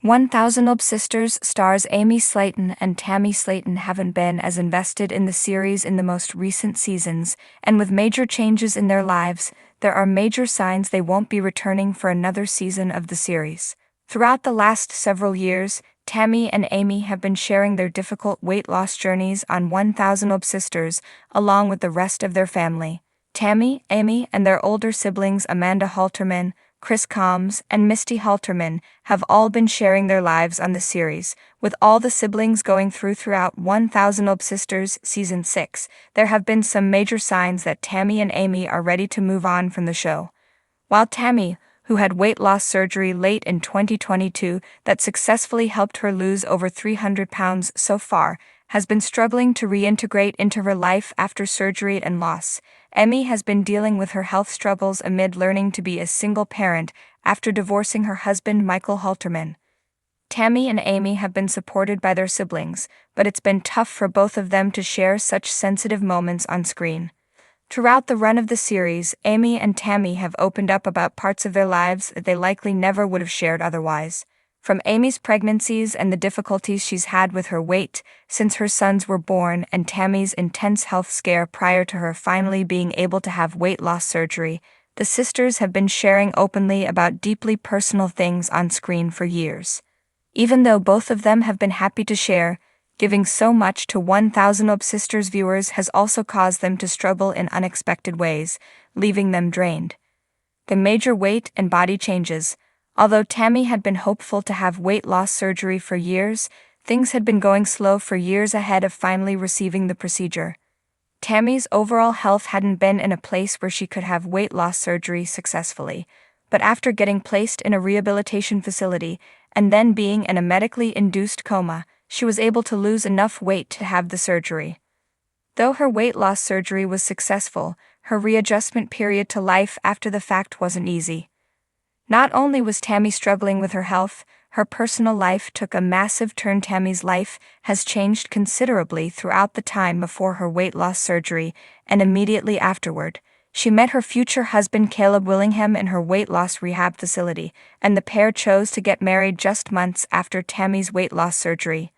1000 Sisters stars Amy Slaton and Tammy Slaton haven't been as invested in the series in the most recent seasons, and with major changes in their lives, there are major signs they won't be returning for another season of the series. Throughout the last several years, Tammy and Amy have been sharing their difficult weight loss journeys on 1000 Sisters, along with the rest of their family. Tammy, Amy, and their older siblings Amanda Halterman, Chris Combs, and Misty Halterman have all been sharing their lives on the series, with all the siblings going throughout 1000 Sisters Season 6. There have been some major signs that Tammy and Amy are ready to move on from the show. While Tammy, who had weight loss surgery late in 2022 that successfully helped her lose over 300 pounds so far, has been struggling to reintegrate into her life after surgery and loss, Amy has been dealing with her health struggles amid learning to be a single parent after divorcing her husband Michael Halterman. Tammy and Amy have been supported by their siblings, but it's been tough for both of them to share such sensitive moments on screen. Throughout the run of the series, Amy and Tammy have opened up about parts of their lives that they likely never would have shared otherwise. From Amy's pregnancies and the difficulties she's had with her weight since her sons were born, and Tammy's intense health scare prior to her finally being able to have weight loss surgery, the sisters have been sharing openly about deeply personal things on screen for years. Even though both of them have been happy to share, giving so much to 1000 Sisters viewers has also caused them to struggle in unexpected ways, leaving them drained. The major weight and body changes. Although Tammy had been hopeful to have weight loss surgery for years, things had been going slow for years ahead of finally receiving the procedure. Tammy's overall health hadn't been in a place where she could have weight loss surgery successfully, but after getting placed in a rehabilitation facility and then being in a medically induced coma, she was able to lose enough weight to have the surgery. Though her weight loss surgery was successful, her readjustment period to life after the fact wasn't easy. Not only was Tammy struggling with her health, her personal life took a massive turn. Tammy's life has changed considerably throughout the time before her weight loss surgery and immediately afterward. She met her future husband Caleb Willingham in her weight loss rehab facility, and the pair chose to get married just months after Tammy's weight loss surgery.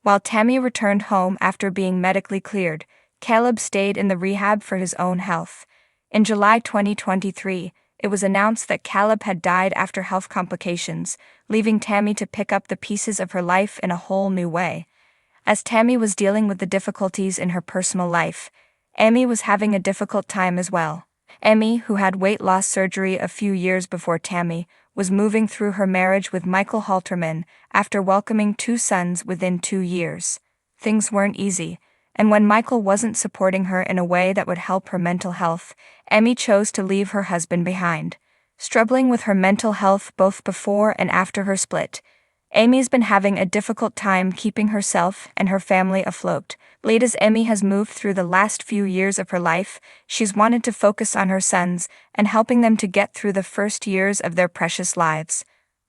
While Tammy returned home after being medically cleared, Caleb stayed in the rehab for his own health. In July 2023, it was announced that Caleb had died after health complications, leaving Tammy to pick up the pieces of her life in a whole new way. As Tammy was dealing with the difficulties in her personal life, Amy was having a difficult time as well. Amy, who had weight loss surgery a few years before Tammy, was moving through her marriage with Michael Halterman after welcoming 2 sons within 2 years. Things weren't easy, and when Michael wasn't supporting her in a way that would help her mental health, Amy chose to leave her husband behind. Struggling with her mental health both before and after her split, Amy's been having a difficult time keeping herself and her family afloat. Late as Amy has moved through the last few years of her life, she's wanted to focus on her sons and helping them to get through the first years of their precious lives.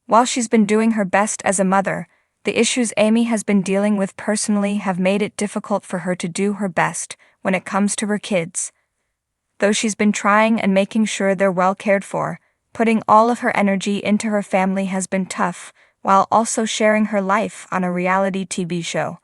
While she's been doing her best as a mother, the issues Amy has been dealing with personally have made it difficult for her to do her best when it comes to her kids. Though she's been trying and making sure they're well cared for, putting all of her energy into her family has been tough, while also sharing her life on a reality TV show.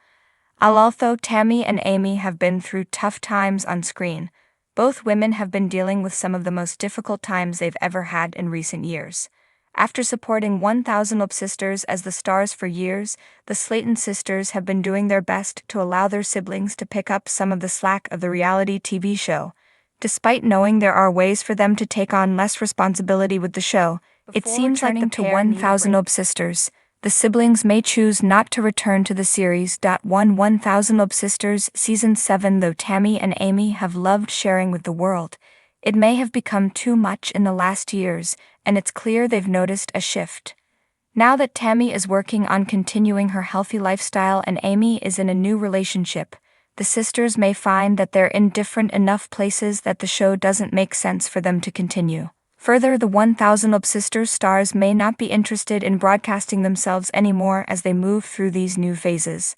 Although Tammy and Amy have been through tough times on screen, both women have been dealing with some of the most difficult times they've ever had in recent years. After supporting 1000 Sisters as the stars for years, the Slaton sisters have been doing their best to allow their siblings to pick up some of the slack of the reality TV show. Despite knowing there are ways for them to take on less responsibility with the show, it seems like the 1000 Sisters, the siblings may choose not to return to the series. 1000 Sisters Season 7. Though Tammy and Amy have loved sharing with the world, it may have become too much in the last years, and it's clear they've noticed a shift. Now that Tammy is working on continuing her healthy lifestyle and Amy is in a new relationship, the sisters may find that they're in different enough places that the show doesn't make sense for them to continue. Further, the 1000 Sisters stars may not be interested in broadcasting themselves anymore as they move through these new phases.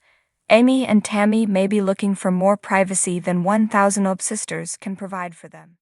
Amy and Tammy may be looking for more privacy than 1000 Sisters can provide for them.